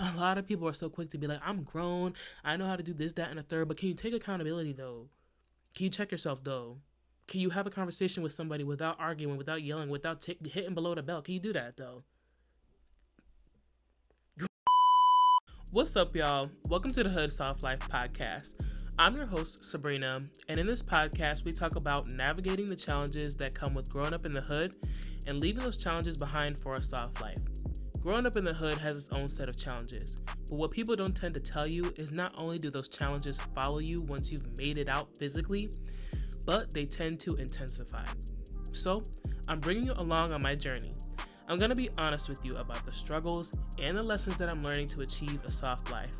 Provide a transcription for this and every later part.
A lot of people are so quick to be like, I'm grown, I know how to do this, that, and a third, but can you take accountability though? Can you check yourself though? Can you have a conversation with somebody without arguing, without yelling, without hitting below the belt? Can you do that though? What's up, y'all? Welcome to the Hood Soft Life podcast. I'm your host, Sabrina, and in this podcast, we talk about navigating the challenges that come with growing up in the hood and leaving those challenges behind for a soft life. Growing up in the hood has its own set of challenges, but what people don't tend to tell you is not only do those challenges follow you once you've made it out physically, but they tend to intensify. So, I'm bringing you along on my journey. I'm going to be honest with you about the struggles and the lessons that I'm learning to achieve a soft life.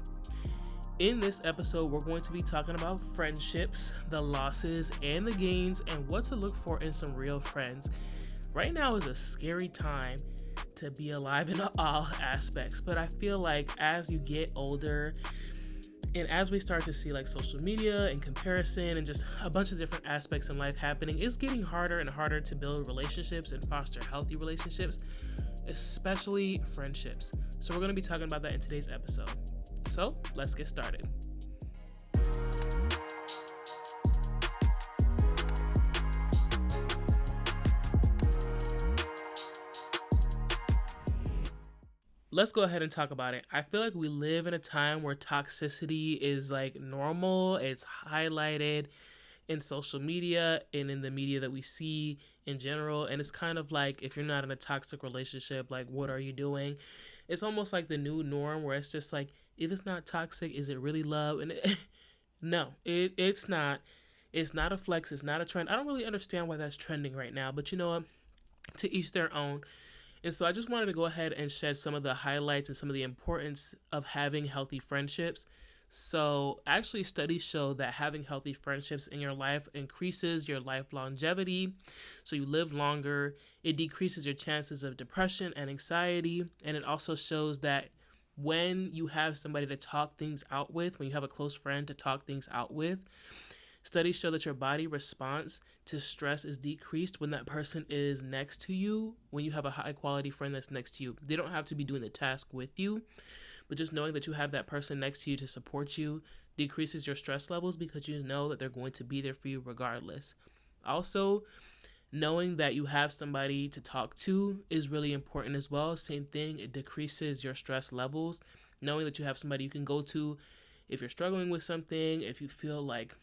In this episode, we're going to be talking about friendships, the losses and the gains, and what to look for in some real friends. Right now is a scary time to be alive in all aspects, but I feel like as you get older and as we start to see like social media and comparison and just a bunch of different aspects in life happening, it's getting harder and harder to build relationships and foster healthy relationships, especially friendships. So we're going to be talking about that in today's episode. So let's get started. Let's go ahead and talk about it. I feel like we live in a time where toxicity is like normal. It's highlighted in social media and in the media that we see in general. And it's kind of like, if you're not in a toxic relationship, like, what are you doing? It's almost like the new norm where it's just like, if it's not toxic, is it really love? And no, it's not. It's not a flex. It's not a trend. I don't really understand why that's trending right now. But you know what? To each their own. And so I just wanted to go ahead and shed some of the highlights and some of the importance of having healthy friendships. So actually studies show that having healthy friendships in your life increases your life longevity. So you live longer. It decreases your chances of depression and anxiety. And it also shows that when you have somebody to talk things out with, when you have a close friend to talk things out with, studies show that your body response to stress is decreased when that person is next to you, when you have a high quality friend that's next to you. They don't have to be doing the task with you, but just knowing that you have that person next to you to support you decreases your stress levels because you know that they're going to be there for you regardless. Also, knowing that you have somebody to talk to is really important as well. Same thing, it decreases your stress levels. Knowing that you have somebody you can go to if you're struggling with something, if you feel like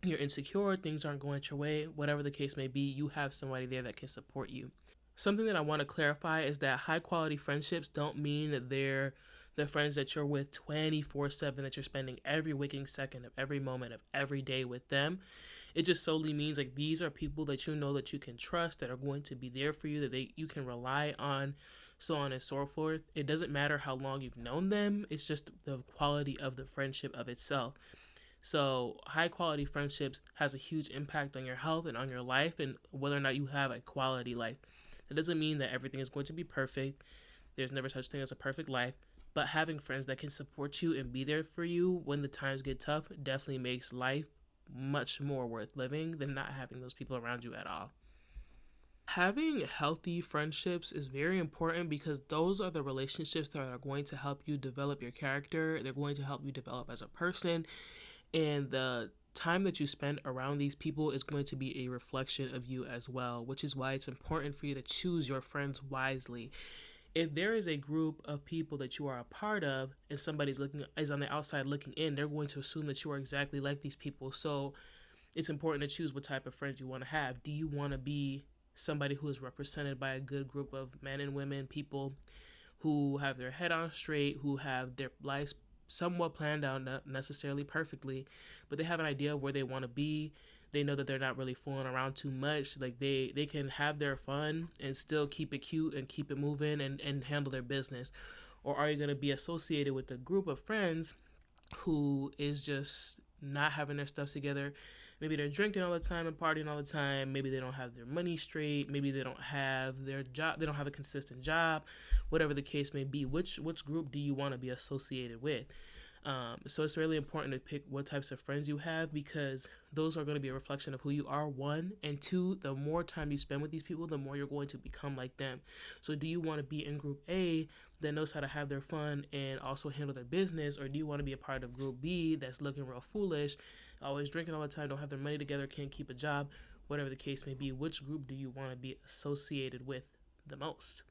you're insecure, things aren't going your way, whatever the case may be, you have somebody there that can support you. Something that I want to clarify is that high quality friendships don't mean that they're the friends that you're with 24/7, that you're spending every waking second of every moment of every day with them. It just solely means like these are people that you know that you can trust, that are going to be there for you, that you can rely on, so on and so forth. It doesn't matter how long you've known them, it's just the quality of the friendship of itself. So high quality friendships has a huge impact on your health and on your life and whether or not you have a quality life. That doesn't mean that everything is going to be perfect. There's never such thing as a perfect life. But having friends that can support you and be there for you when the times get tough definitely makes life much more worth living than not having those people around you at all. Having healthy friendships is very important because those are the relationships that are going to help you develop your character. They're going to help you develop as a person. And the time that you spend around these people is going to be a reflection of you as well, which is why it's important for you to choose your friends wisely. If there is a group of people that you are a part of and somebody's is on the outside looking in, they're going to assume that you are exactly like these people. So it's important to choose what type of friends you want to have. Do you want to be somebody who is represented by a good group of men and women, people who have their head on straight, who have their lives somewhat planned out, not necessarily perfectly, but they have an idea of where they want to be. They know that they're not really fooling around too much. Like they can have their fun and still keep it cute and keep it moving and handle their business. Or are you going to be associated with a group of friends who is just not having their stuff together? Maybe they're drinking all the time and partying all the time. Maybe they don't have their money straight. Maybe they don't have their job. They don't have a consistent job. Whatever the case may be, which group do you want to be associated with? So it's really important to pick what types of friends you have, because those are going to be a reflection of who you are, one. And two, the more time you spend with these people, the more you're going to become like them. So do you want to be in group A that knows how to have their fun and also handle their business? Or do you want to be a part of group B that's looking real foolish, always drinking all the time, don't have their money together, can't keep a job, whatever the case may be? Which group do you want to be associated with the most?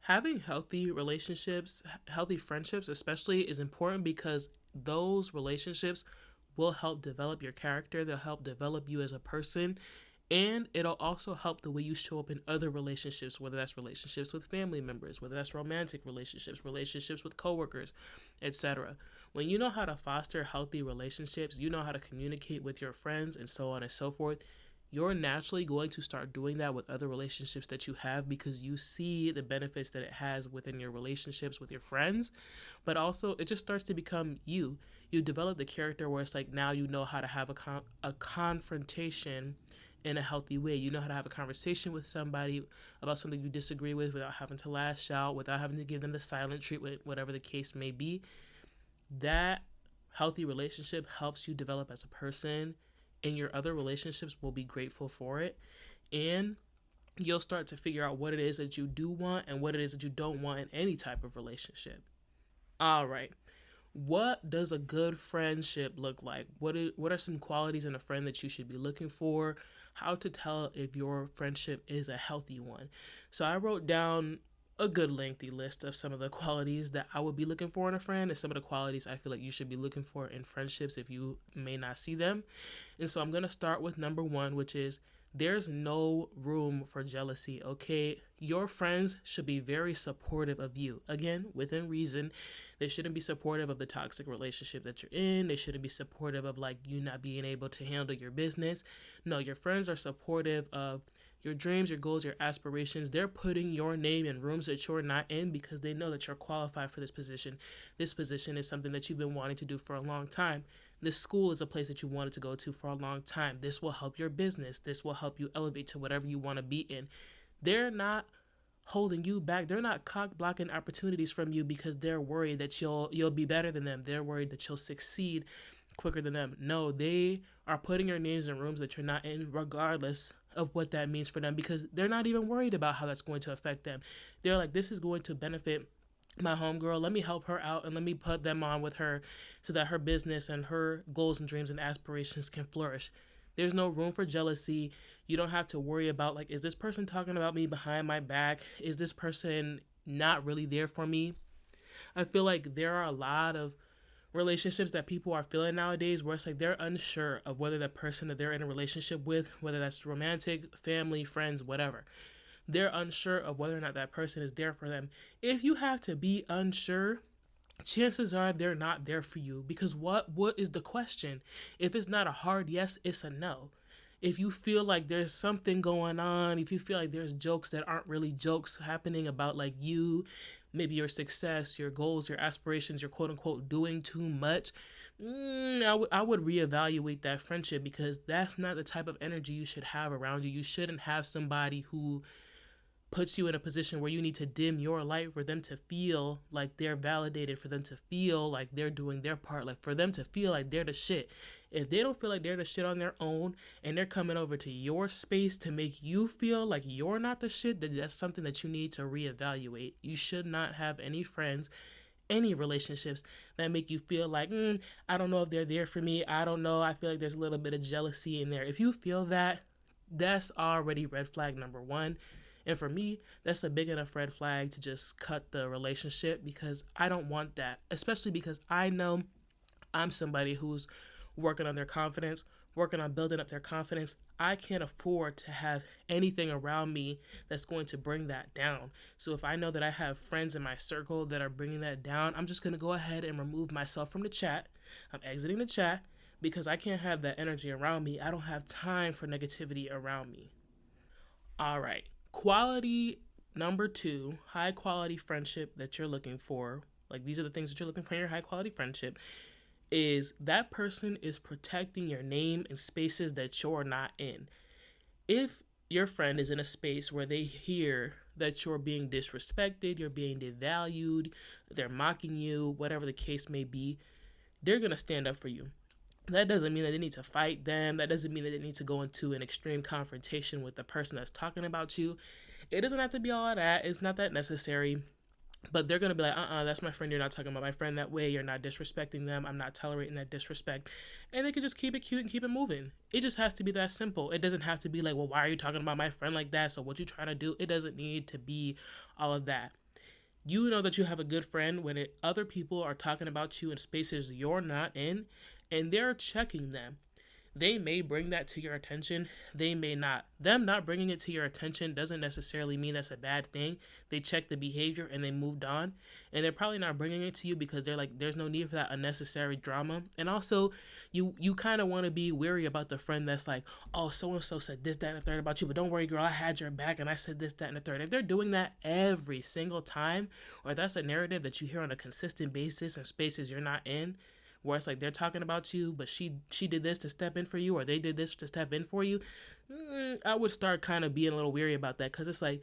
Having healthy relationships, healthy friendships especially, is important, because those relationships will help develop your character, they'll help develop you as a person, and it'll also help the way you show up in other relationships, whether that's relationships with family members, whether that's romantic relationships, relationships with coworkers, etc. When you know how to foster healthy relationships, you know how to communicate with your friends, and so on and so forth, you're naturally going to start doing that with other relationships that you have, because you see the benefits that it has within your relationships with your friends. But also, it just starts to become you. You develop the character where it's like, now you know how to have a confrontation in a healthy way. You know how to have a conversation with somebody about something you disagree with without having to lash out, without having to give them the silent treatment, whatever the case may be. That healthy relationship helps you develop as a person, and your other relationships will be grateful for it. And you'll start to figure out what it is that you do want and what it is that you don't want in any type of relationship. All right. What does a good friendship look like? What are some qualities in a friend that you should be looking for? How to tell if your friendship is a healthy one? So I wrote down a good lengthy list of some of the qualities that I would be looking for in a friend, and some of the qualities I feel like you should be looking for in friendships if you may not see them. And so I'm going to start with number one, which is there's no room for jealousy, okay? Your friends should be very supportive of you. Again, within reason. They shouldn't be supportive of the toxic relationship that you're in. They shouldn't be supportive of like you not being able to handle your business. No, your friends are supportive of your dreams, your goals, your aspirations. They're putting your name in rooms that you're not in because they know that you're qualified for this position. This position is something that you've been wanting to do for a long time. This school is a place that you wanted to go to for a long time. This will help your business. This will help you elevate to whatever you want to be in. They're not holding you back. They're not cock blocking opportunities from you because they're worried that you'll be better than them. They're worried that you'll succeed quicker than them. No, they are putting your names in rooms that you're not in, regardless of what that means for them, because they're not even worried about how that's going to affect them. They're like, this is going to benefit my homegirl. Let me help her out and let me put them on with her so that her business and her goals and dreams and aspirations can flourish. There's no room for jealousy. You don't have to worry about like, is this person talking about me behind my back? Is this person not really there for me? I feel like there are a lot of relationships that people are feeling nowadays where it's like they're unsure of whether the person that they're in a relationship with, whether that's romantic, family, friends, whatever, they're unsure of whether or not that person is there for them. If you have to be unsure, chances are they're not there for you, because what is the question? If it's not a hard yes, it's a no. If you feel like there's something going on, if you feel like there's jokes that aren't really jokes happening about like you, maybe your success, your goals, your aspirations, your quote unquote doing too much, I would reevaluate that friendship, because that's not the type of energy you should have around you. You shouldn't have somebody who puts you in a position where you need to dim your light for them to feel like they're validated, for them to feel like they're doing their part, like for them to feel like they're the shit. If they don't feel like they're the shit on their own and they're coming over to your space to make you feel like you're not the shit, then that's something that you need to reevaluate. You should not have any friends, any relationships that make you feel like, I don't know if they're there for me. I don't know. I feel like there's a little bit of jealousy in there. If you feel that, that's already red flag number one. And for me, that's a big enough red flag to just cut the relationship, because I don't want that, especially because I know I'm somebody who's working on their confidence, working on building up their confidence. I can't afford to have anything around me that's going to bring that down. So if I know that I have friends in my circle that are bringing that down, I'm just going to go ahead and remove myself from the chat. I'm exiting the chat because I can't have that energy around me. I don't have time for negativity around me. All right. Quality number two, high quality friendship that you're looking for, like these are the things that you're looking for in your high quality friendship, is that person is protecting your name in spaces that you're not in. If your friend is in a space where they hear that you're being disrespected, you're being devalued, they're mocking you, whatever the case may be, they're going to stand up for you. That doesn't mean that they need to fight them. That doesn't mean that they need to go into an extreme confrontation with the person that's talking about you. It doesn't have to be all of that. It's not that necessary. But they're going to be like, that's my friend. You're not talking about my friend that way. You're not disrespecting them. I'm not tolerating that disrespect. And they can just keep it cute and keep it moving. It just has to be that simple. It doesn't have to be like, well, why are you talking about my friend like that? So what you trying to do? It doesn't need to be all of that. You know that you have a good friend when other people are talking about you in spaces you're not in, and they're checking them. They may bring that to your attention. They may not. Them not bringing it to your attention doesn't necessarily mean that's a bad thing. They checked the behavior and they moved on. And they're probably not bringing it to you because they're like, there's no need for that unnecessary drama. And also, you kind of want to be wary about the friend that's like, oh, so-and-so said this, that, and the third about you. But don't worry, girl, I had your back and I said this, that, and the third. If they're doing that every single time, or that's a narrative that you hear on a consistent basis in spaces you're not in, where it's like they're talking about you, but she did this to step in for you, or they did this to step in for you, I would start kind of being a little weary about that, because it's like,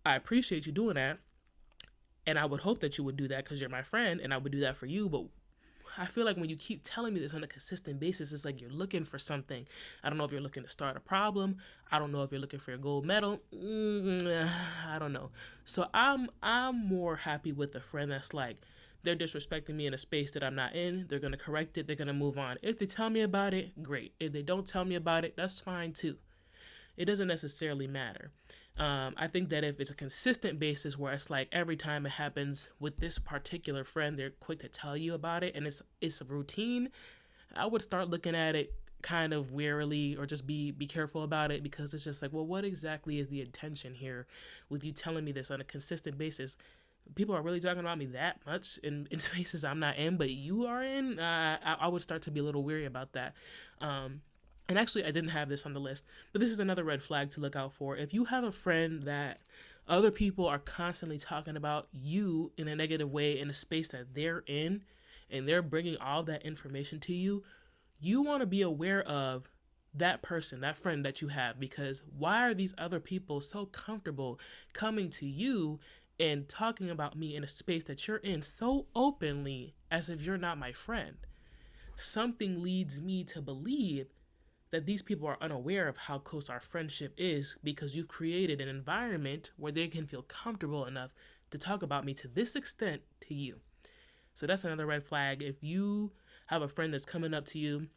I appreciate you doing that, and I would hope that you would do that because you're my friend, and I would do that for you, but I feel like when you keep telling me this on a consistent basis, it's like you're looking for something. I don't know if you're looking to start a problem. I don't know if you're looking for your gold medal. I don't know. So I'm more happy with a friend that's like, they're disrespecting me in a space that I'm not in. They're going to correct it. They're going to move on. If they tell me about it, great. If they don't tell me about it, that's fine too. It doesn't necessarily matter. I think that if it's a consistent basis where it's like every time it happens with this particular friend, they're quick to tell you about it and it's a routine, I would start looking at it kind of warily, or just be careful about it, because it's just like, well, what exactly is the intention here with you telling me this on a consistent basis? People are really talking about me that much in spaces I'm not in, but you are in. I would start to be a little weary about that. And actually, I didn't have this on the list, but this is another red flag to look out for. If you have a friend that other people are constantly talking about you in a negative way in a space that they're in, and they're bringing all that information to you, you want to be aware of that person, that friend that you have, because why are these other people so comfortable coming to you and talking about me in a space that you're in so openly as if you're not my friend? Something leads me to believe that these people are unaware of how close our friendship is, because you've created an environment where they can feel comfortable enough to talk about me to this extent to you. So that's another red flag. If you have a friend that's coming up to you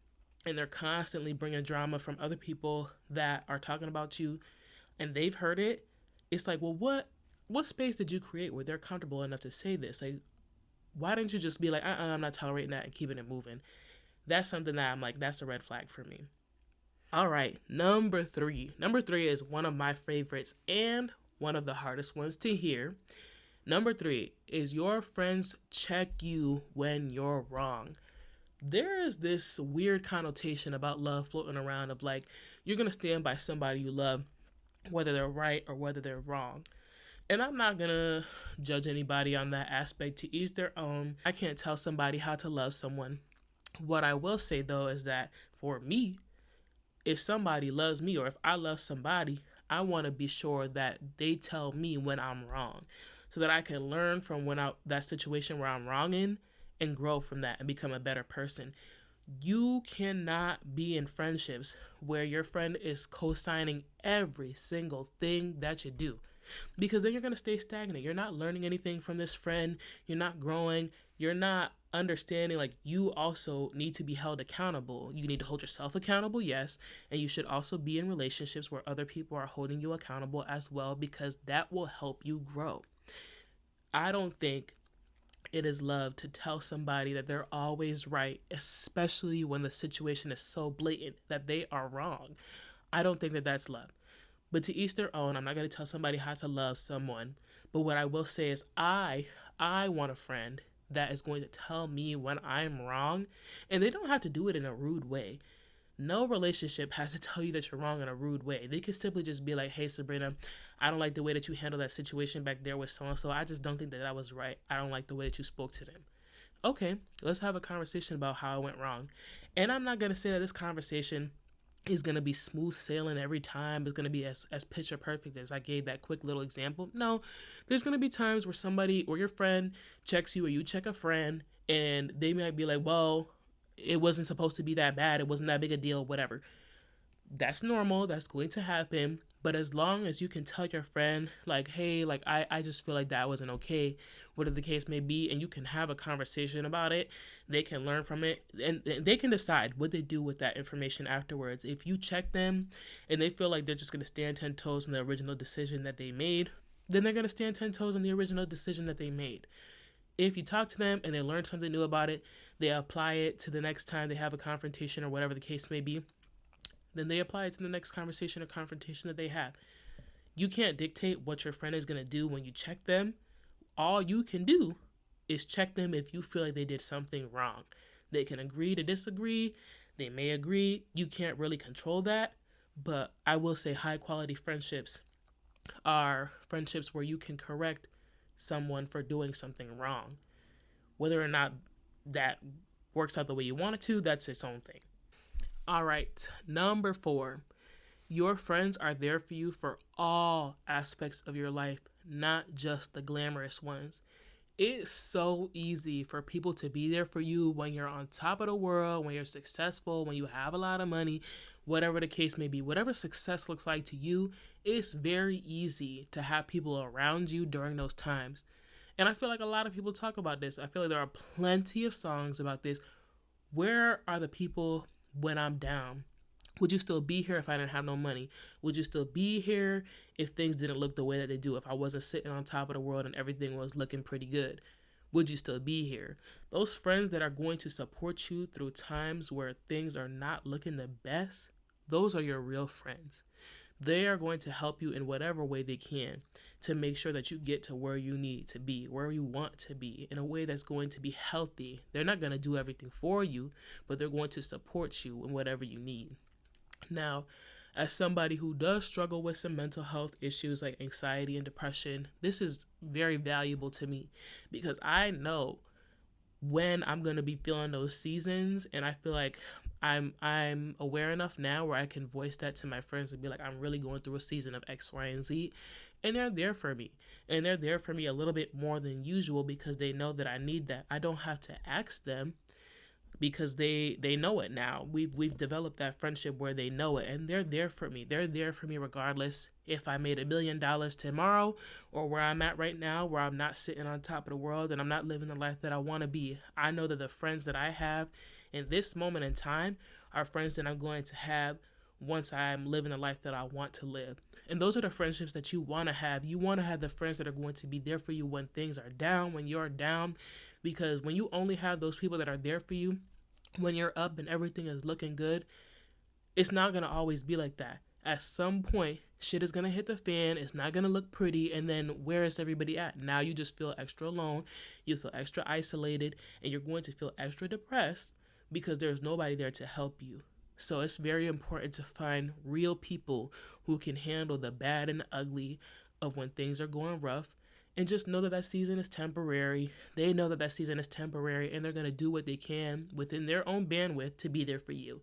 and they're constantly bringing drama from other people that are talking about you and they've heard it, it's like, well, what space did you create where they're comfortable enough to say this? Like, why didn't you just be like, I'm not tolerating that and keeping it moving? That's something that I'm like, that's a red flag for me. All right, number three. Number three is one of my favorites and one of the hardest ones to hear. Number three is your friends check you when you're wrong. There is this weird connotation about love floating around of like, you're going to stand by somebody you love, whether they're right or whether they're wrong. And I'm not going to judge anybody on that aspect, to each their own. I can't tell somebody how to love someone. What I will say, though, is that for me, if somebody loves me, or if I love somebody, I want to be sure that they tell me when I'm wrong, so that I can learn from that situation where I'm wrong in and grow from that and become a better person. You cannot be in friendships where your friend is co-signing every single thing that you do, because then you're going to stay stagnant. You're not learning anything from this friend. You're not growing. You're not understanding, like, you also need to be held accountable. You need to hold yourself accountable, yes, and you should also be in relationships where other people are holding you accountable as well, because that will help you grow. I don't think it is love to tell somebody that they're always right, especially when the situation is so blatant that they are wrong. I don't think that that's love. But to each their own. I'm not going to tell somebody how to love someone. But what I will say is I want a friend that is going to tell me when I'm wrong. And they don't have to do it in a rude way. No relationship has to tell you that you're wrong in a rude way. They could simply just be like, hey, Sabrina, I don't like the way that you handled that situation back there with so-and-so. I just don't think that was right. I don't like the way that you spoke to them. Okay, let's have a conversation about how it went wrong. And I'm not going to say that this conversation is going to be smooth sailing every time. It's going to be as picture perfect as I gave that quick little example. No, there's going to be times where somebody or your friend checks you or you check a friend and they might be like, well, it wasn't supposed to be that bad. It wasn't that big a deal, whatever. That's normal. That's going to happen. But as long as you can tell your friend, like, hey, like, I just feel like that wasn't okay, whatever the case may be, and you can have a conversation about it, they can learn from it, and they can decide what they do with that information afterwards. If you check them and they feel like they're just going to stand 10 toes in the original decision that they made, then they're going to stand 10 toes in the original decision that they made. If you talk to them and they learn something new about it, they apply it to the next time they have a confrontation or whatever the case may be, then they apply it to the next conversation or confrontation that they have. You can't dictate what your friend is going to do when you check them. All you can do is check them if you feel like they did something wrong. They can agree to disagree. They may agree. You can't really control that. But I will say high quality friendships are friendships where you can correct someone for doing something wrong. Whether or not that works out the way you want it to, that's its own thing. All right, number 4. Your friends are there for you for all aspects of your life, not just the glamorous ones. It's so easy for people to be there for you when you're on top of the world, when you're successful, when you have a lot of money, whatever the case may be. Whatever success looks like to you, it's very easy to have people around you during those times. And I feel like a lot of people talk about this. I feel like there are plenty of songs about this. Where are the people when I'm down? Would you still be here if I didn't have no money? Would you still be here if things didn't look the way that they do? If I wasn't sitting on top of the world and everything was looking pretty good? Would you still be here? Those friends that are going to support you through times where things are not looking the best, those are your real friends. They are going to help you in whatever way they can to make sure that you get to where you need to be, where you want to be, in a way that's going to be healthy. They're not going to do everything for you, but they're going to support you in whatever you need. Now, as somebody who does struggle with some mental health issues like anxiety and depression, this is very valuable to me because I know when I'm going to be feeling those seasons, and I feel like I'm aware enough now where I can voice that to my friends and be like, I'm really going through a season of X, Y, and Z, and they're there for me. And they're there for me a little bit more than usual because they know that I need that. I don't have to ask them because they know it now. We've developed that friendship where they know it, and they're there for me. They're there for me regardless if I made $1 million tomorrow or where I'm at right now, where I'm not sitting on top of the world and I'm not living the life that I want to be. I know that the friends that I have in this moment in time are friends that I'm going to have once I'm living the life that I want to live. And those are the friendships that you want to have. You want to have the friends that are going to be there for you when things are down, when you're down, because when you only have those people that are there for you when you're up and everything is looking good, it's not going to always be like that. At some point, shit is going to hit the fan. It's not going to look pretty. And then where is everybody at? Now you just feel extra alone. You feel extra isolated. And you're going to feel extra depressed because there's nobody there to help you. So it's very important to find real people who can handle the bad and the ugly of when things are going rough. And just know that that season is temporary. They know that that season is temporary, and they're going to do what they can within their own bandwidth to be there for you.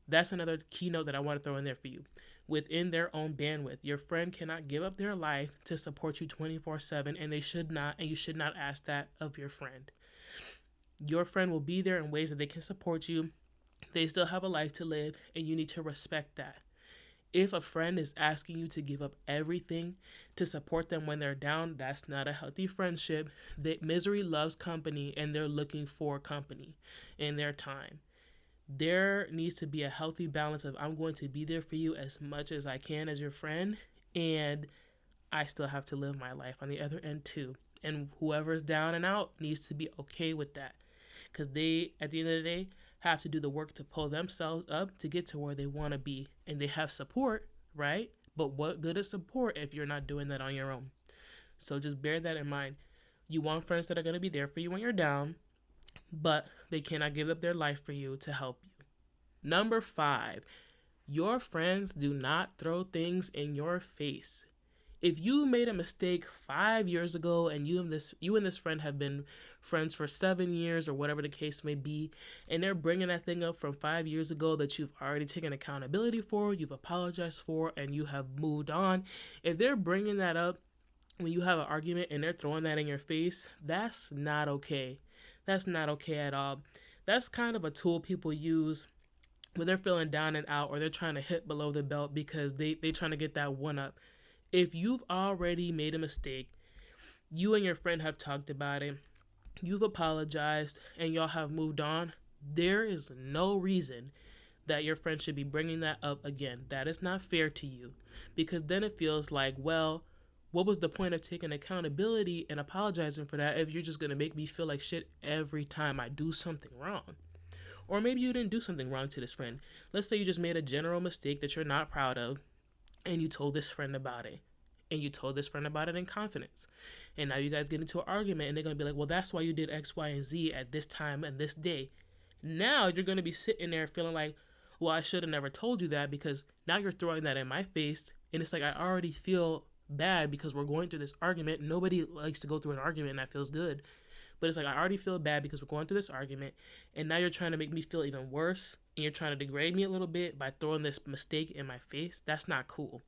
That's another keynote that I want to throw in there for you. Within their own bandwidth. Your friend cannot give up their life to support you 24/7, and they should not, and you should not ask that of your friend. Your friend will be there in ways that they can support you. They still have a life to live, and you need to respect that. If a friend is asking you to give up everything to support them when they're down, that's not a healthy friendship. Misery loves company, and they're looking for company in their time. There needs to be a healthy balance of I'm going to be there for you as much as I can as your friend, and I still have to live my life on the other end too. And whoever's down and out needs to be okay with that because they, at the end of the day, have to do the work to pull themselves up to get to where they want to be. And they have support, right? But what good is support if you're not doing that on your own? So just bear that in mind. You want friends that are going to be there for you when you're down, but they cannot give up their life for you to help you. Number 5, your friends do not throw things in your face. If you made a mistake 5 years ago and you and this friend have been friends for 7 years or whatever the case may be, and they're bringing that thing up from 5 years ago that you've already taken accountability for, you've apologized for, and you have moved on, if they're bringing that up when you have an argument and they're throwing that in your face, that's not okay. That's not okay at all. That's kind of a tool people use when they're feeling down and out, or they're trying to hit below the belt because they trying to get that one up. If you've already made a mistake, you and your friend have talked about it, you've apologized, and y'all have moved on, there is no reason that your friend should be bringing that up again. That is not fair to you, because then it feels like, well, what was the point of taking accountability and apologizing for that if you're just going to make me feel like shit every time I do something wrong? Or maybe you didn't do something wrong to this friend. Let's say you just made a general mistake that you're not proud of, and you told this friend about it. And you told this friend about it in confidence. And now you guys get into an argument, and they're going to be like, well, that's why you did X, Y, and Z at this time and this day. Now you're going to be sitting there feeling like, well, I should have never told you that, because now you're throwing that in my face. And it's like, I already feel bad because we're going through this argument. Nobody likes to go through an argument, and that feels good. But it's like, I already feel bad because we're going through this argument, and now you're trying to make me feel even worse, and you're trying to degrade me a little bit by throwing this mistake in my face. That's not cool.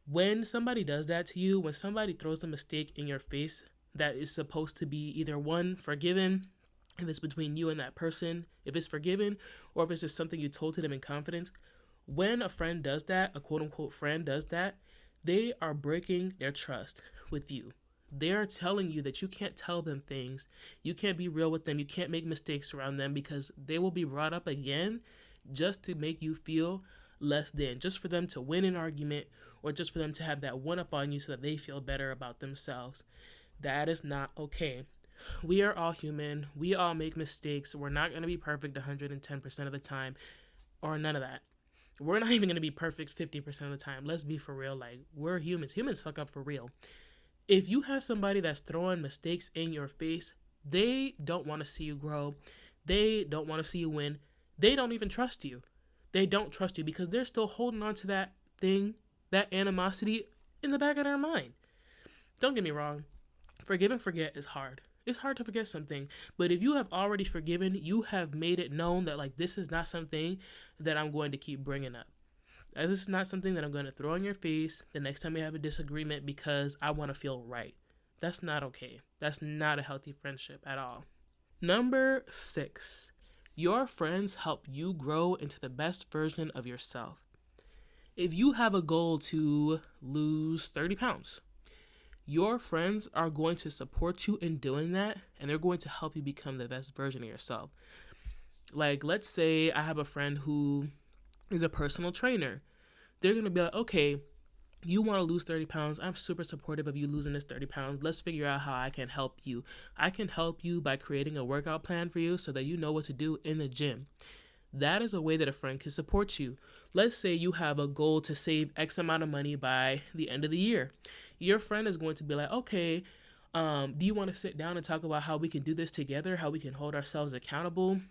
When somebody does that to you, when somebody throws a mistake in your face that is supposed to be either one, forgiven, if it's between you and that person, if it's forgiven, or if it's just something you told to them in confidence, when a friend does that, a quote unquote friend does that, they are breaking their trust with you. They're telling you that you can't tell them things. You can't be real with them. You can't make mistakes around them, because they will be brought up again just to make you feel less than, just for them to win an argument, or just for them to have that one up on you so that they feel better about themselves. That is not okay. We are all human. We all make mistakes. We're not going to be perfect 110% of the time, or none of that. We're not even going to be perfect 50% of the time. Let's be for real. Like, we're humans. Humans fuck up for real. If you have somebody that's throwing mistakes in your face, they don't want to see you grow. They don't want to see you win. They don't even trust you. They don't trust you because they're still holding on to that thing, that animosity in the back of their mind. Don't get me wrong. Forgive and forget is hard. It's hard to forget something. But if you have already forgiven, you have made it known that, like, this is not something that I'm going to keep bringing up. This is not something that I'm going to throw in your face the next time we have a disagreement because I want to feel right. That's not okay. That's not a healthy friendship at all. Number 6, your friends help you grow into the best version of yourself. If you have a goal to lose 30 pounds, your friends are going to support you in doing that, and they're going to help you become the best version of yourself. Like, let's say I have a friend who is a personal trainer. They're going to be like, okay, you want to lose 30 pounds. I'm super supportive of you losing this 30 pounds. Let's figure out how I can help you. I can help you by creating a workout plan for you so that you know what to do in the gym. That is a way that a friend can support you. Let's say you have a goal to save X amount of money by the end of the year. Your friend is going to be like, okay, do you want to sit down and talk about how we can do this together, how we can hold ourselves accountable,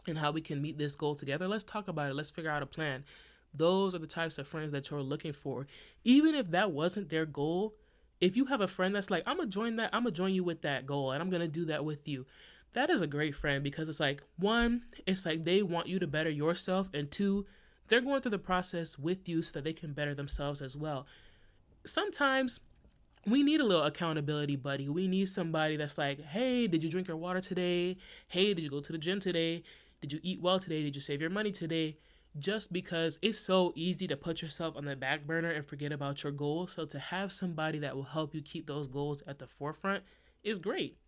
and how we can meet this goal together? Let's talk about it. Let's figure out a plan. Those are the types of friends that you're looking for. Even if that wasn't their goal, if you have a friend that's like, I'm going to join you with that goal, and I'm going to do that with you. That is a great friend, because it's like, one, it's like they want you to better yourself, and two, they're going through the process with you so that they can better themselves as well. Sometimes we need a little accountability buddy. We need somebody that's like, hey, did you drink your water today? Hey, did you go to the gym today? Did you eat well today? Did you save your money today? Just because it's so easy to put yourself on the back burner and forget about your goals. So to have somebody that will help you keep those goals at the forefront is great.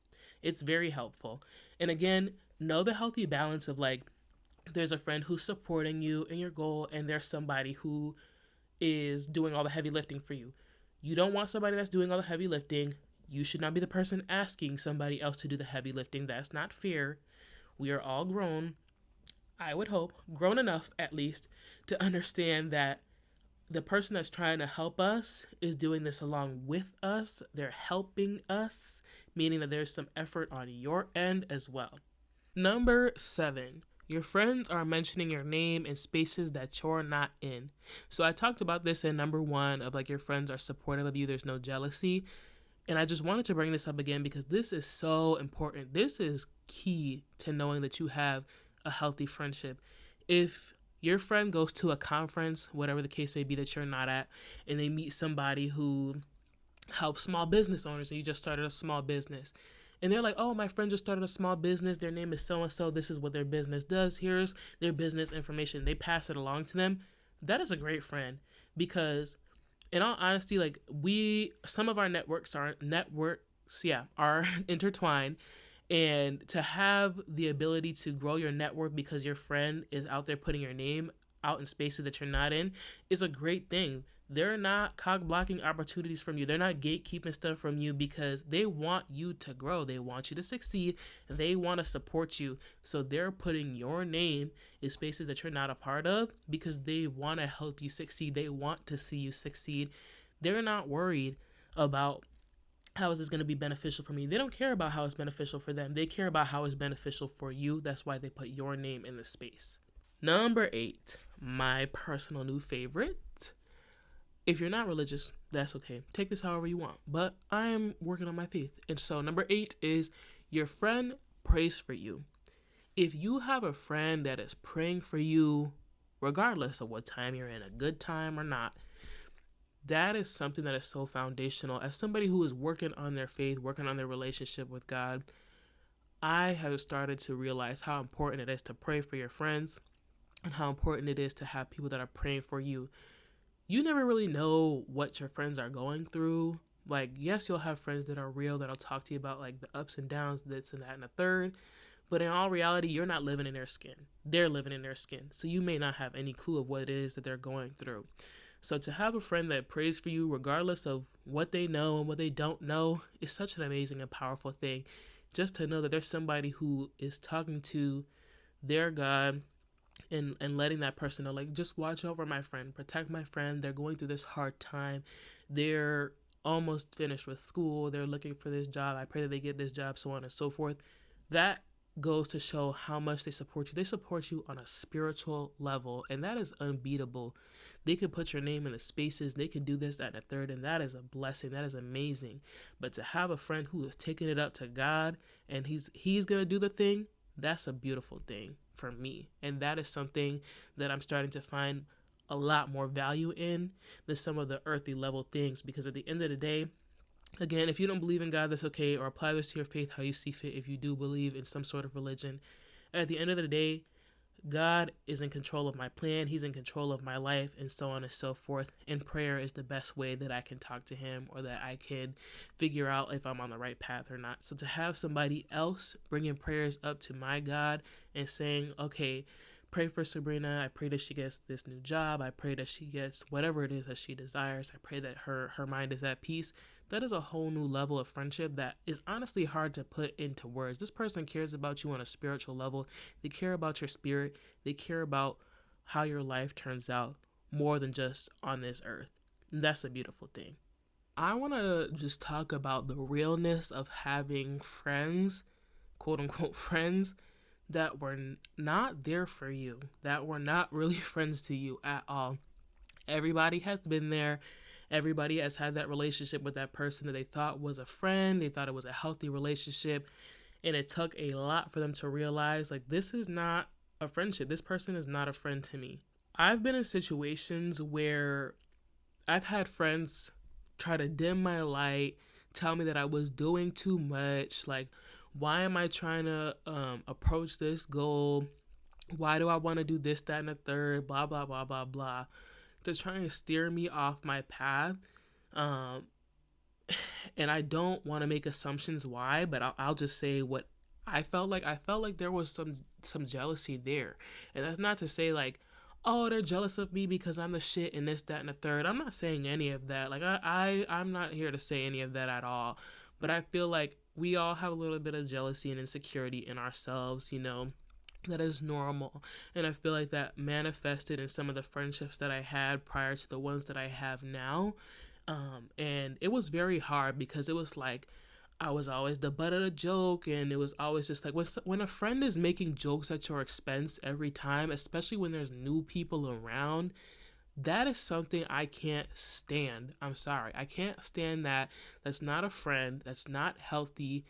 It's very helpful. And again, know the healthy balance of, like, there's a friend who's supporting you in your goal, and there's somebody who is doing all the heavy lifting for you. You don't want somebody that's doing all the heavy lifting. You should not be the person asking somebody else to do the heavy lifting. That's not fair. We are all grown, I would hope, grown enough at least, to understand that the person that's trying to help us is doing this along with us. They're helping us, meaning that there's some effort on your end as well. Number 7, Your friends are mentioning your name in spaces that you're not in. So I talked about this in number 1 of like your friends are supportive of you, there's no jealousy. And I just wanted to bring this up again because this is so important. This is key to knowing that you have a healthy friendship. If your friend goes to a conference, whatever the case may be that you're not at, and they meet somebody who helps small business owners and you just started a small business, and they're like, oh, my friend just started a small business, their name is so and so, this is what their business does, here's their business information, they pass it along to them. That is a great friend, because in all honesty, like some of our networks are intertwined, and to have the ability to grow your network because your friend is out there putting your name out in spaces that you're not in is a great thing. They're not cog blocking opportunities from you. They're not gatekeeping stuff from you because they want you to grow. They want you to succeed. They want to support you. So they're putting your name in spaces that you're not a part of because they want to help you succeed. They want to see you succeed. They're not worried about how is this going to be beneficial for me. They don't care about how it's beneficial for them. They care about how it's beneficial for you. That's why they put your name in the space. Number 8, my personal new favorite. If you're not religious, that's okay. Take this however you want. But I am working on my faith. And so number 8 is your friend prays for you. If you have a friend that is praying for you, regardless of what time you're in, a good time or not, that is something that is so foundational. As somebody who is working on their faith, working on their relationship with God, I have started to realize how important it is to pray for your friends and how important it is to have people that are praying for you. You never really know what your friends are going through. Like, yes, you'll have friends that are real, that'll talk to you about like the ups and downs, this and that and the third. But in all reality, you're not living in their skin. They're living in their skin. So you may not have any clue of what it is that they're going through. So to have a friend that prays for you, regardless of what they know and what they don't know, is such an amazing and powerful thing. Just to know that there's somebody who is talking to their God and letting that person know, like, just watch over my friend, protect my friend. They're going through this hard time. They're almost finished with school. They're looking for this job. I pray that they get this job, so on and so forth. That goes to show how much they support you. They support you on a spiritual level, and that is unbeatable. They could put your name in the spaces. They could do this, that, and the third, and that is a blessing. That is amazing. But to have a friend who is taking it up to God and he's going to do the thing, that's a beautiful thing for me. And that is something that I'm starting to find a lot more value in than some of the earthly level things, because at the end of the day, again, if you don't believe in God, that's okay, or apply this to your faith how you see fit. If you do believe in some sort of religion, at the end of the day, God is in control of my plan. He's in control of my life, and so on and so forth. And prayer is the best way that I can talk to him, or that I can figure out if I'm on the right path or not. So to have somebody else bringing prayers up to my God and saying, okay, pray for Sabrina. I pray that she gets this new job. I pray that she gets whatever it is that she desires. I pray that her mind is at peace. That is a whole new level of friendship that is honestly hard to put into words. This person cares about you on a spiritual level. They care about your spirit. They care about how your life turns out more than just on this earth. And that's a beautiful thing. I want to just talk about the realness of having friends, quote unquote friends, that were not there for you, that were not really friends to you at all. Everybody has been there. Everybody has had that relationship with that person that they thought was a friend. They thought it was a healthy relationship. And it took a lot for them to realize, like, this is not a friendship. This person is not a friend to me. I've been in situations where I've had friends try to dim my light, tell me that I was doing too much. Like, why am I trying to approach this goal? Why do I want to do this, that, and the third? Blah, blah, blah, blah, blah. They're trying to steer me off my path. And I don't want to make assumptions why, but I'll just say what I felt like. I felt like there was some jealousy there. And that's not to say like, oh, they're jealous of me because I'm the shit and this, that, and the third. I'm not saying any of that. Like, I'm not here to say any of that at all. But I feel like we all have a little bit of jealousy and insecurity in ourselves, you know. That is normal. And I feel like that manifested in some of the friendships that I had prior to the ones that I have now. And it was very hard because it was like, I was always the butt of the joke, and it was always just like when a friend is making jokes at your expense every time, especially when there's new people around, that is something I can't stand. I'm sorry. I can't stand that. That's not a friend. That's not healthy.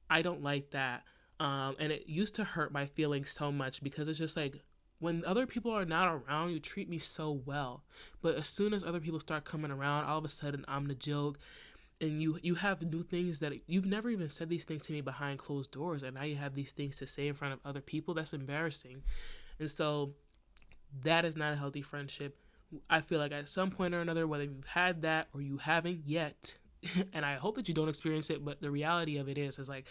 I don't like that. And it used to hurt my feelings so much because it's just like when other people are not around, you treat me so well. But as soon as other people start coming around, all of a sudden I'm the joke, and you have new things that you've never even said these things to me behind closed doors, and now you have these things to say in front of other people. That's embarrassing. And so that is not a healthy friendship. I feel like at some point or another, whether you've had that or you haven't yet, and I hope that you don't experience it, but the reality of it is like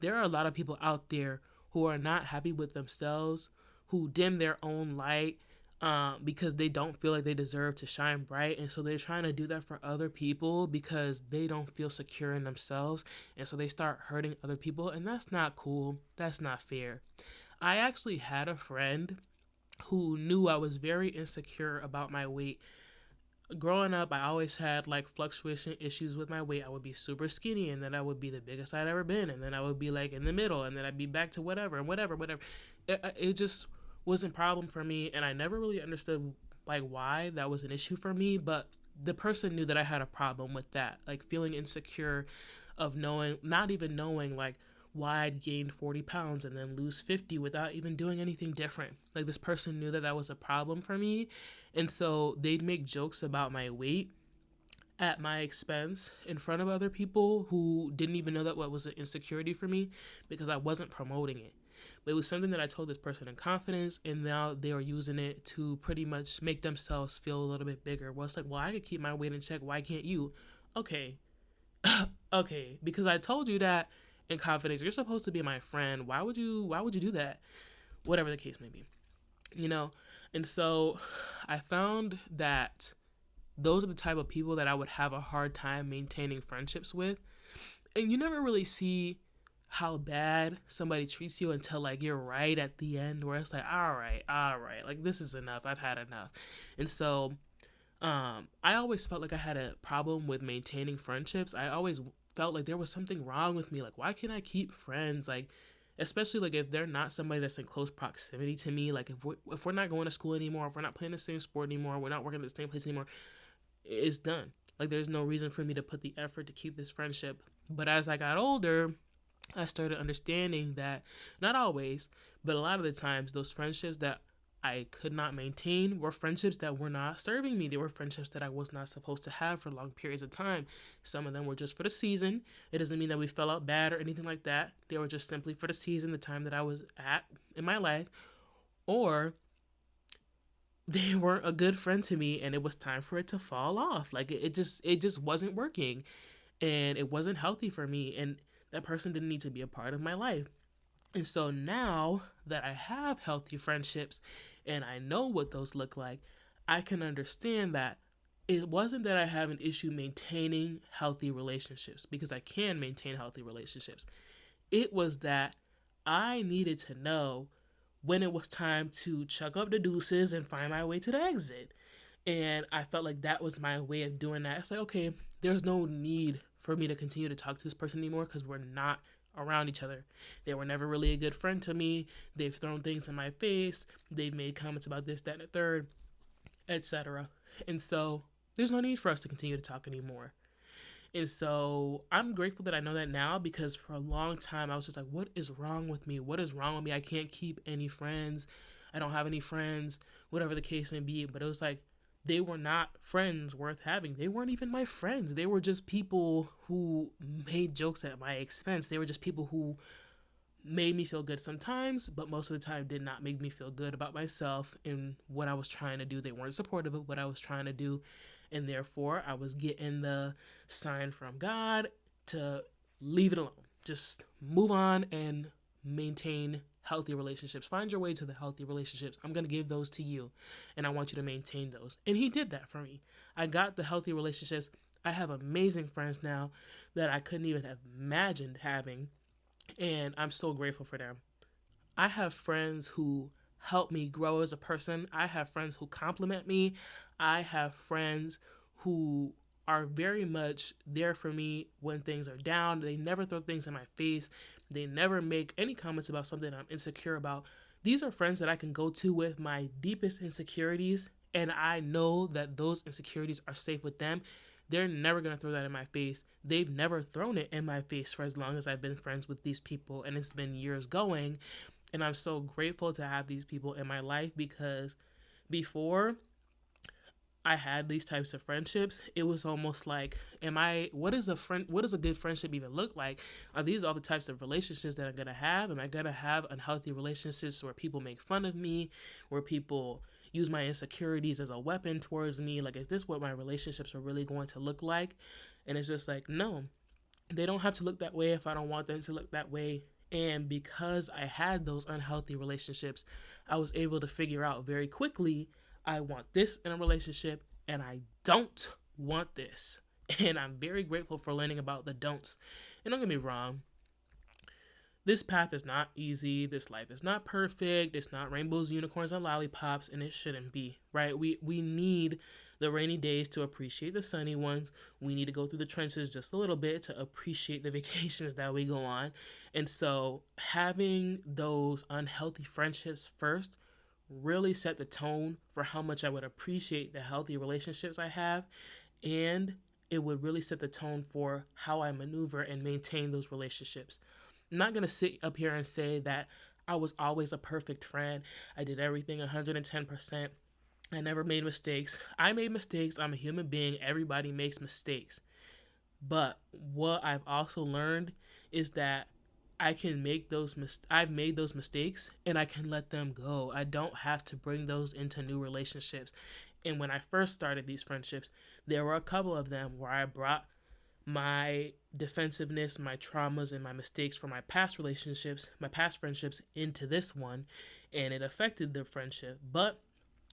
there are a lot of people out there who are not happy with themselves, who dim their own light, because they don't feel like they deserve to shine bright. And so they're trying to do that for other people because they don't feel secure in themselves. And so they start hurting other people. And that's not cool. That's not fair. I actually had a friend who knew I was very insecure about my weight. Growing up, I always had like fluctuation issues with my weight. I would be super skinny, and then I would be the biggest I'd ever been, and then I would be like in the middle, and then I'd be back to whatever and whatever. It just wasn't a problem for me, and I never really understood like why that was an issue for me. But the person knew that I had a problem with that, like feeling insecure, of knowing, not even knowing like why I'd gained 40 pounds and then lose 50 without even doing anything different. Like this person knew that that was a problem for me. And so they'd make jokes about my weight at my expense in front of other people who didn't even know that what was an insecurity for me because I wasn't promoting it. But it was something that I told this person in confidence, and now they are using it to pretty much make themselves feel a little bit bigger. Well, it's like, well, I could keep my weight in check. Why can't you? Okay. Okay. Because I told you that in confidence. You're supposed to be my friend. Why would you do that? Whatever the case may be. You know? And so I found that those are the type of people that I would have a hard time maintaining friendships with. And you never really see how bad somebody treats you until like you're right at the end where it's like, all right, like this is enough. I've had enough. And so I always felt like I had a problem with maintaining friendships. I always felt like there was something wrong with me. Like, why can't I keep friends? Like, especially like if they're not somebody that's in close proximity to me. Like if we're not going to school anymore, if we're not playing the same sport anymore, we're not working at the same place anymore, it's done. Like there's no reason for me to put the effort to keep this friendship. But as I got older, I started understanding that not always, but a lot of the times those friendships that I could not maintain were friendships that were not serving me. They were friendships that I was not supposed to have for long periods of time. Some of them were just for the season. It doesn't mean that we fell out bad or anything like that. They were just simply for the season, the time that I was at in my life. Or they weren't a good friend to me and it was time for it to fall off. Like it just wasn't working and it wasn't healthy for me, and that person didn't need to be a part of my life. And so now that I have healthy friendships and I know what those look like, I can understand that it wasn't that I have an issue maintaining healthy relationships, because I can maintain healthy relationships. It was that I needed to know when it was time to chuck up the deuces and find my way to the exit. And I felt like that was my way of doing that. It's like, okay, there's no need for me to continue to talk to this person anymore because we're not around each other. They were never really a good friend to me. They've thrown things in my face. They've made comments about this, that, and the third, etc. And so there's no need for us to continue to talk anymore. And so I'm grateful that I know that now, because for a long time I was just like, what is wrong with me? What is wrong with me? I can't keep any friends. I don't have any friends, whatever the case may be. But it was like, they were not friends worth having. They weren't even my friends. They were just people who made jokes at my expense. They were just people who made me feel good sometimes, but most of the time did not make me feel good about myself and what I was trying to do. They weren't supportive of what I was trying to do. And therefore, I was getting the sign from God to leave it alone. Just move on and maintain healthy relationships. Find your way to the healthy relationships. I'm going to give those to you, and I want you to maintain those. And he did that for me. I got the healthy relationships. I have amazing friends now that I couldn't even have imagined having, and I'm so grateful for them. I have friends who help me grow as a person. I have friends who compliment me. I have friends who are very much there for me when things are down. They never throw things in my face. They never make any comments about something I'm insecure about. These are friends that I can go to with my deepest insecurities, and I know that those insecurities are safe with them. They're never going to throw that in my face. They've never thrown it in my face for as long as I've been friends with these people, and it's been years going. And I'm so grateful to have these people in my life, because before I had these types of friendships, it was almost like, what is a good friendship even look like? Are these all the types of relationships that I'm going to have? Am I going to have unhealthy relationships where people make fun of me, where people use my insecurities as a weapon towards me? Like, is this what my relationships are really going to look like? And it's just like, no, they don't have to look that way if I don't want them to look that way. And because I had those unhealthy relationships, I was able to figure out very quickly, I want this in a relationship and I don't want this. And I'm very grateful for learning about the don'ts. And don't get me wrong, this path is not easy. This life is not perfect. It's not rainbows, unicorns, and lollipops, and it shouldn't be, right? We need the rainy days to appreciate the sunny ones. We need to go through the trenches just a little bit to appreciate the vacations that we go on. And so having those unhealthy friendships first really set the tone for how much I would appreciate the healthy relationships I have, and it would really set the tone for how I maneuver and maintain those relationships. I'm not going to sit up here and say that I was always a perfect friend. I did everything 110%. I never made mistakes. I made mistakes. I'm a human being. Everybody makes mistakes. But what I've also learned is that I've made those mistakes and I can let them go. I don't have to bring those into new relationships. And when I first started these friendships, there were a couple of them where I brought my defensiveness, my traumas, and my mistakes from my past relationships, my past friendships into this one, and it affected the friendship. But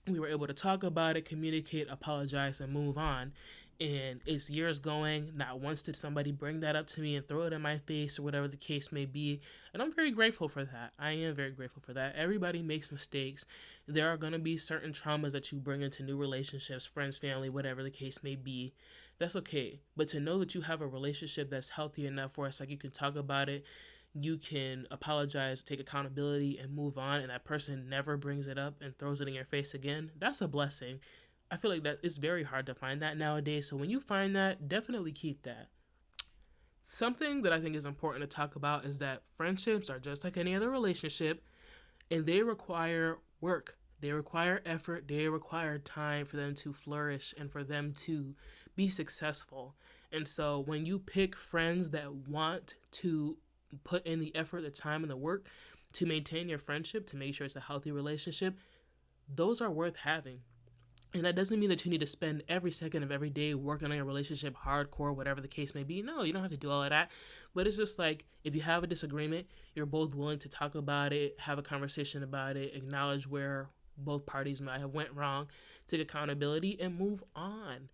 we were able to talk about it, communicate, apologize, and move on. And it's years going. Not once did somebody bring that up to me and throw it in my face or whatever the case may be. And I'm very grateful for that. I am very grateful for that. Everybody makes mistakes. There are going to be certain traumas that you bring into new relationships, friends, family, whatever the case may be. That's okay. But to know that you have a relationship that's healthy enough where it's like you can talk about it, you can apologize, take accountability, and move on, and that person never brings it up and throws it in your face again, that's a blessing. I feel like that it's very hard to find that nowadays. So when you find that, definitely keep that. Something that I think is important to talk about is that friendships are just like any other relationship, and they require work. They require effort. They require time for them to flourish and for them to be successful. And so when you pick friends that want to put in the effort, the time, and the work to maintain your friendship, to make sure it's a healthy relationship, those are worth having. And that doesn't mean that you need to spend every second of every day working on your relationship hardcore, whatever the case may be. No, you don't have to do all of that. But it's just like, if you have a disagreement, you're both willing to talk about it, have a conversation about it, acknowledge where both parties might have went wrong, take accountability, and move on.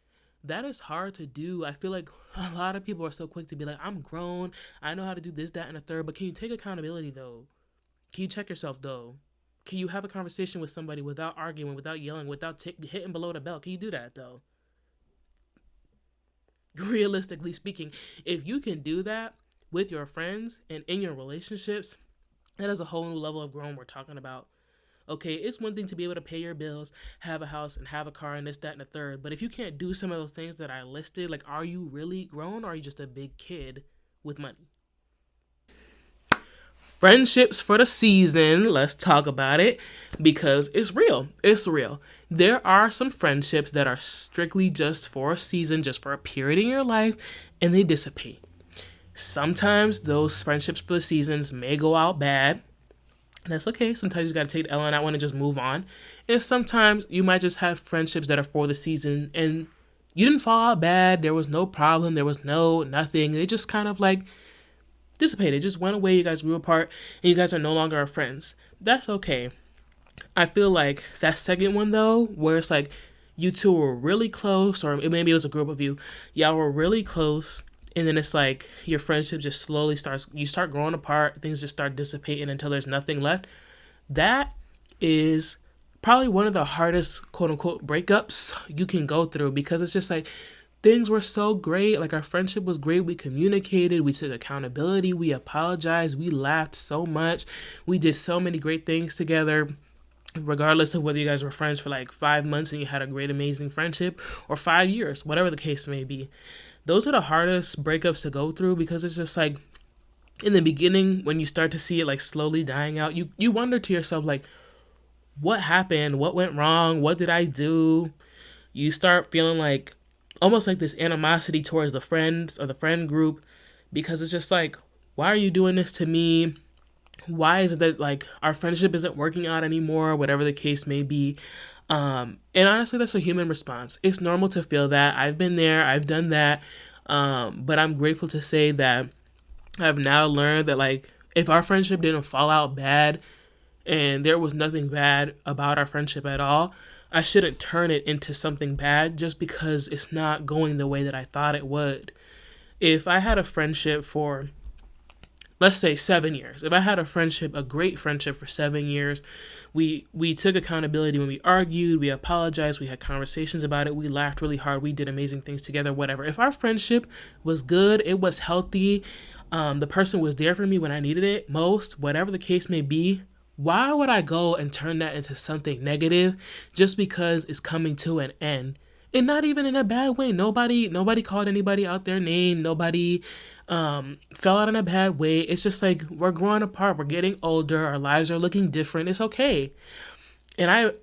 That is hard to do. I feel like a lot of people are so quick to be like, I'm grown, I know how to do this, that, and the third. But can you take accountability, though? Can you check yourself, though? Can you have a conversation with somebody without arguing, without yelling, without hitting below the belt? Can you do that, though? Realistically speaking, if you can do that with your friends and in your relationships, that is a whole new level of grown we're talking about. Okay, it's one thing to be able to pay your bills, have a house, and have a car, and this, that, and the third. But if you can't do some of those things that I listed, like, are you really grown, or are you just a big kid with money? Friendships for the season. Let's talk about it, because it's real. It's real. There are some friendships that are strictly just for a season, just for a period in your life, and they dissipate. Sometimes those friendships for the seasons may go out bad. That's okay. Sometimes you got to take the L on that one and just move on. And sometimes you might just have friendships that are for the season and you didn't fall out bad. There was no problem. There was nothing. They just kind of like dissipated, just went away. You guys grew apart and you guys are no longer friends. That's okay. I feel like that second one, though, where it's like you two were really close, or maybe it was a group of you, y'all were really close, and then it's like your friendship just slowly you start growing apart, things just start dissipating until there's nothing left. That is probably one of the hardest quote unquote breakups you can go through, because it's just like things were so great. Like, our friendship was great. We communicated, we took accountability, we apologized, we laughed so much, we did so many great things together. Regardless of whether you guys were friends for like 5 months and you had a great, amazing friendship, or 5 years, whatever the case may be, those are the hardest breakups to go through, because it's just like, in the beginning, when you start to see it like slowly dying out, you wonder to yourself, like, what happened? What went wrong? What did I do? You start feeling like almost like this animosity towards the friends or the friend group, because it's just like, why are you doing this to me? Why is it that like our friendship isn't working out anymore? Whatever the case may be. And honestly, that's a human response. It's normal to feel that. I've been there. I've done that. But I'm grateful to say that I've now learned that, like, if our friendship didn't fall out bad and there was nothing bad about our friendship at all, I shouldn't turn it into something bad just because it's not going the way that I thought it would. If I had a friendship for, let's say, 7 years, if I had a great friendship for 7 years, we took accountability when we argued, we apologized, we had conversations about it, we laughed really hard, we did amazing things together, whatever. If our friendship was good, it was healthy, the person was there for me when I needed it most, whatever the case may be, why would I go and turn that into something negative just because it's coming to an end? And not even in a bad way. Nobody called anybody out their name. Nobody fell out in a bad way. It's just like, we're growing apart. We're getting older. Our lives are looking different. It's okay. And I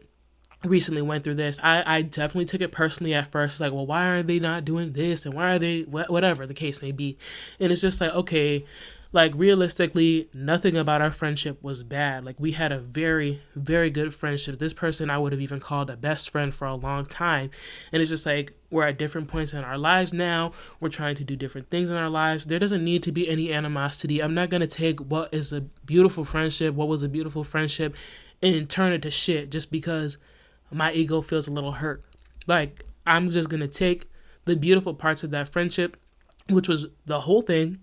recently went through this. I definitely took it personally at first. Like, well, why are they not doing this? And why are they, whatever the case may be. And it's just like, okay, like, realistically, nothing about our friendship was bad. Like, we had a very, very good friendship. This person I would have even called a best friend for a long time. And it's just like, we're at different points in our lives now. We're trying to do different things in our lives. There doesn't need to be any animosity. I'm not going to take what is a beautiful friendship, what was a beautiful friendship, and turn it to shit just because my ego feels a little hurt. Like, I'm just going to take the beautiful parts of that friendship, which was the whole thing,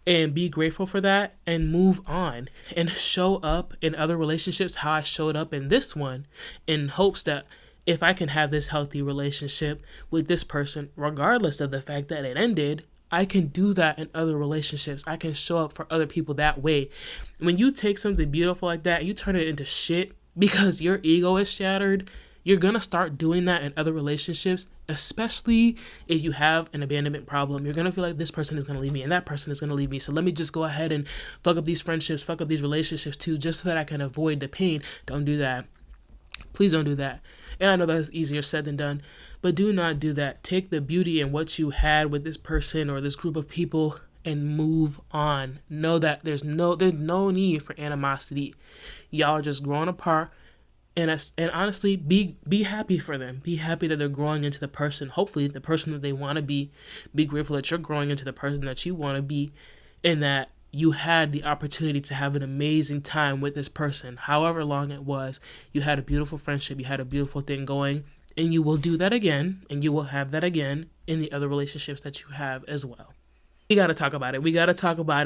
and be grateful for that and move on and show up in other relationships how I showed up in this one, in hopes that if I can have this healthy relationship with this person, regardless of the fact that it ended, I can do that in other relationships. I can show up for other people that way. When you take something beautiful like that and you turn it into shit because your ego is shattered, you're going to start doing that in other relationships, especially if you have an abandonment problem. You're going to feel like this person is going to leave me and that person is going to leave me. So let me just go ahead and fuck up these friendships, fuck up these relationships too, just so that I can avoid the pain. Don't do that. Please don't do that. And I know that's easier said than done, but do not do that. Take the beauty in what you had with this person or this group of people and move on. Know that there's no need for animosity. Y'all are just growing apart. And honestly, be happy for them. Be happy that they're growing into the person, hopefully the person that they want to be. Be grateful that you're growing into the person that you want to be, and that you had the opportunity to have an amazing time with this person. However long it was, you had a beautiful friendship, you had a beautiful thing going, and you will do that again, and you will have that again in the other relationships that you have as well. We got to talk about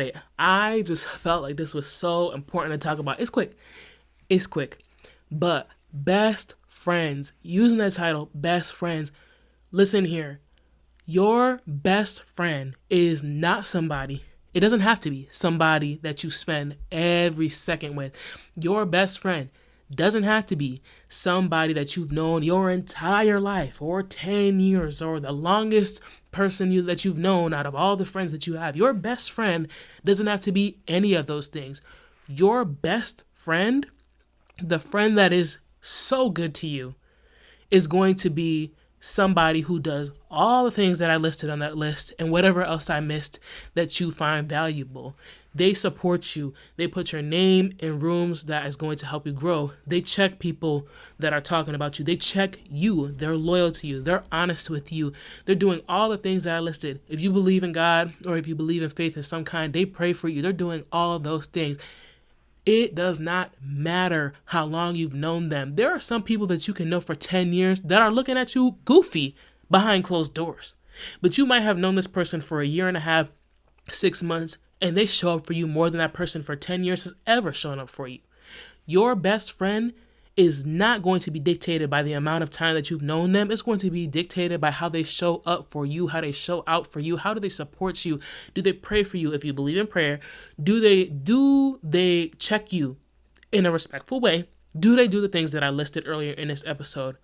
it. I just felt like this was so important to talk about. It's quick. But best friends, using that title, best friends, listen here. Your best friend is not somebody, it doesn't have to be somebody that you spend every second with. Your best friend doesn't have to be somebody that you've known your entire life, or 10 years, or the longest person that you've known out of all the friends that you have. Your best friend doesn't have to be any of those things. Your best friend, the friend that is so good to you, is going to be somebody who does all the things that I listed on that list and whatever else I missed that you find valuable. They support you. They put your name in rooms that is going to help you grow. They check people that are talking about you. They check you. They're loyal to you. They're honest with you. They're doing all the things that I listed. If you believe in God or if you believe in faith of some kind, they pray for you. They're doing all of those things. It does not matter how long you've known them. There are some people that you can know for 10 years that are looking at you goofy behind closed doors. But you might have known this person for a year and a half, 6 months, and they show up for you more than that person for 10 years has ever shown up for you. Your best friend is not going to be dictated by the amount of time that you've known them. It's going to be dictated by how they show up for you, how they show out for you, how do they support you, do they pray for you if you believe in prayer, do they check you in a respectful way, do they do the things that I listed earlier in this episode.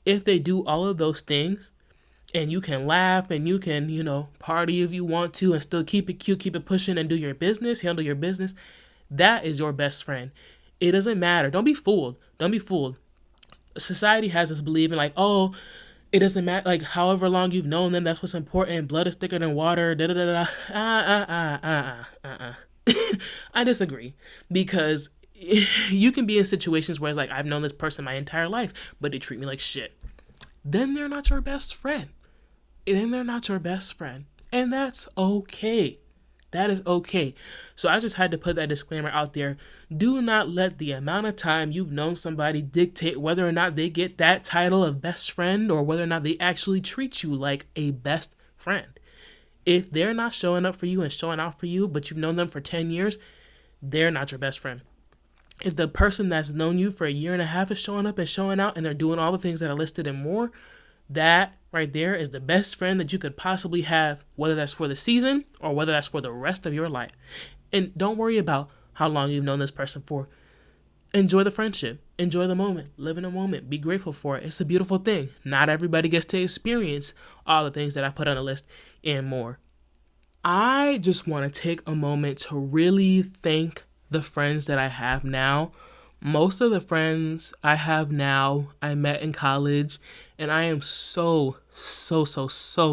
If they do all of those things, and you can laugh and you can, party if you want to and still keep it cute, keep it pushing and do your business, handle your business, that is your best friend. It doesn't matter. Don't be fooled. Society has us believing like, oh, it doesn't matter. Like, however long you've known them, that's what's important. Blood is thicker than water. Da da da da. I disagree, because you can be in situations where it's like, I've known this person my entire life, but they treat me like shit. Then they're not your best friend. And that's okay. That is okay. So I just had to put that disclaimer out there. Do not let the amount of time you've known somebody dictate whether or not they get that title of best friend or whether or not they actually treat you like a best friend. If they're not showing up for you and showing out for you, but you've known them for 10 years, they're not your best friend. If the person that's known you for a year and a half is showing up and showing out and they're doing all the things that are listed and more, that right there is the best friend that you could possibly have, whether that's for the season or whether that's for the rest of your life. And don't worry about how long you've known this person for. Enjoy the friendship. Enjoy the moment. Live in the moment. Be grateful for it. It's a beautiful thing. Not everybody gets to experience all the things that I put on the list and more. I just want to take a moment to really thank the friends that I have now. Most of the friends I have now, I met in college, and I am so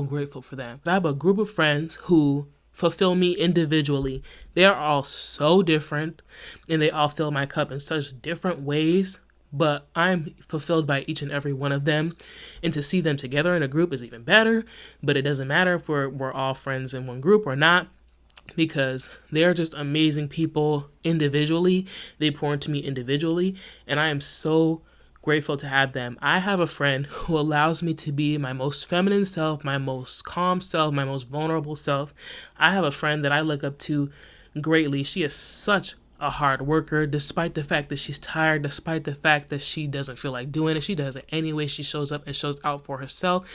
grateful for them. I have a group of friends who fulfill me individually. They are all so different, and they all fill my cup in such different ways, but I'm fulfilled by each and every one of them. And to see them together in a group is even better, but it doesn't matter if we're all friends in one group or not, because they're just amazing people individually. They pour into me individually, and I am so grateful to have them. I have a friend who allows me to be my most feminine self, my most calm self, my most vulnerable self. I have a friend that I look up to greatly. She is such a hard worker, despite the fact that she's tired, despite the fact that she doesn't feel like doing it. She does it anyway. She shows up and shows out for herself,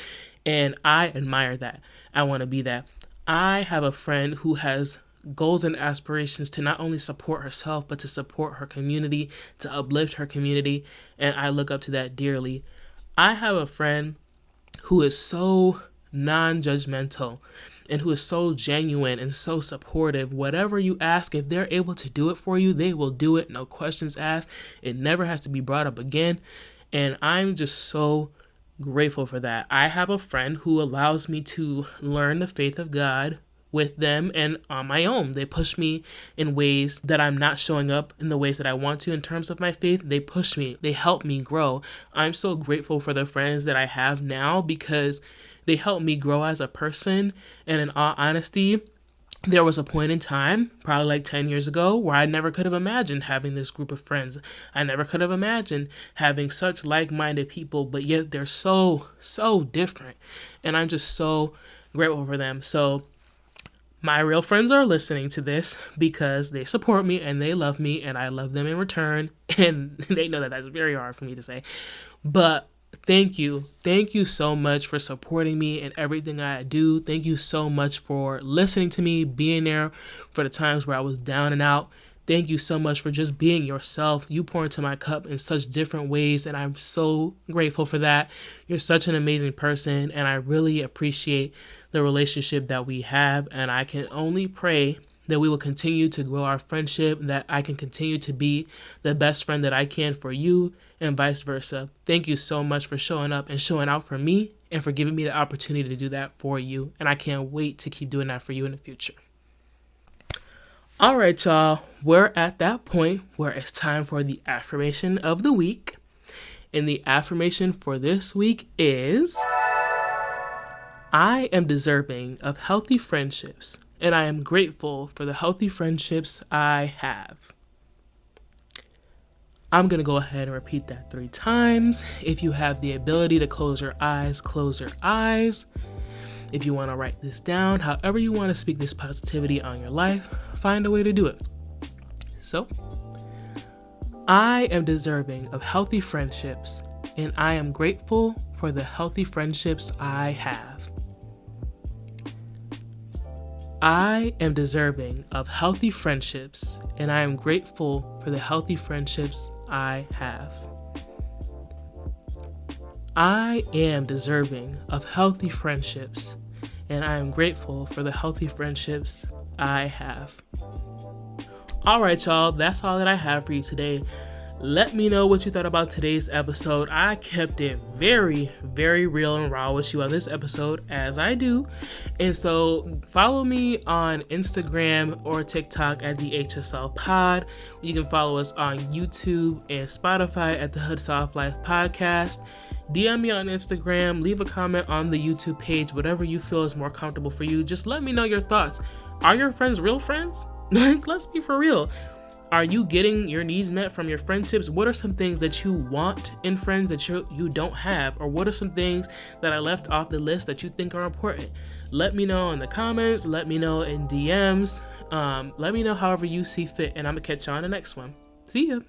and I admire that. I want to be that. I have a friend who has goals and aspirations to not only support herself, but to support her community, to uplift her community, and I look up to that dearly. I have a friend who is so non-judgmental and who is so genuine and so supportive. Whatever you ask, if they're able to do it for you, they will do it. No questions asked. It never has to be brought up again, and I'm just so grateful for that. I have a friend who allows me to learn the faith of God with them and on my own. They push me in ways that I'm not showing up in the ways that I want to in terms of my faith. They push me. They help me grow. I'm so grateful for the friends that I have now because they help me grow as a person. And in all honesty, there was a point in time, probably like 10 years ago, where I never could have imagined having this group of friends. I never could have imagined having such like-minded people, but yet they're so different. And I'm just so grateful for them. So my real friends are listening to this because they support me and they love me and I love them in return. And they know that that's very hard for me to say. But thank you. Thank you so much for supporting me in everything I do. Thank you so much for listening to me, being there for the times where I was down and out. Thank you so much for just being yourself. You pour into my cup in such different ways, and I'm so grateful for that. You're such an amazing person, and I really appreciate the relationship that we have, and I can only pray that we will continue to grow our friendship, that I can continue to be the best friend that I can for you, and vice versa. Thank you so much for showing up and showing out for me and for giving me the opportunity to do that for you. And I can't wait to keep doing that for you in the future. All right, y'all. We're at that point where it's time for the affirmation of the week. And the affirmation for this week is, I am deserving of healthy friendships, and I am grateful for the healthy friendships I have. I'm going to go ahead and repeat that 3 times. If you have the ability to close your eyes, close your eyes. If you want to write this down, however you want to speak this positivity on your life, find a way to do it. So, I am deserving of healthy friendships, and I am grateful for the healthy friendships I have. I am deserving of healthy friendships, and I am grateful for the healthy friendships I have. I am deserving of healthy friendships, and I am grateful for the healthy friendships I have. All right, y'all, that's all that I have for you today. Let me know what you thought about today's episode. I kept it very, very real and raw with you on this episode, as I do. And so follow me on Instagram or TikTok at the HSL Pod. You can follow us on YouTube and Spotify at the Hood Soft Life Podcast. DM me on Instagram, leave a comment on the YouTube page, whatever you feel is more comfortable for you. Just let me know your thoughts. Are your friends real friends? Let's be for real. Are you getting your needs met from your friendships? What are some things that you want in friends that you don't have? Or what are some things that I left off the list that you think are important? Let me know in the comments. Let me know in DMs. Let me know however you see fit. And I'm going to catch you on the next one. See ya.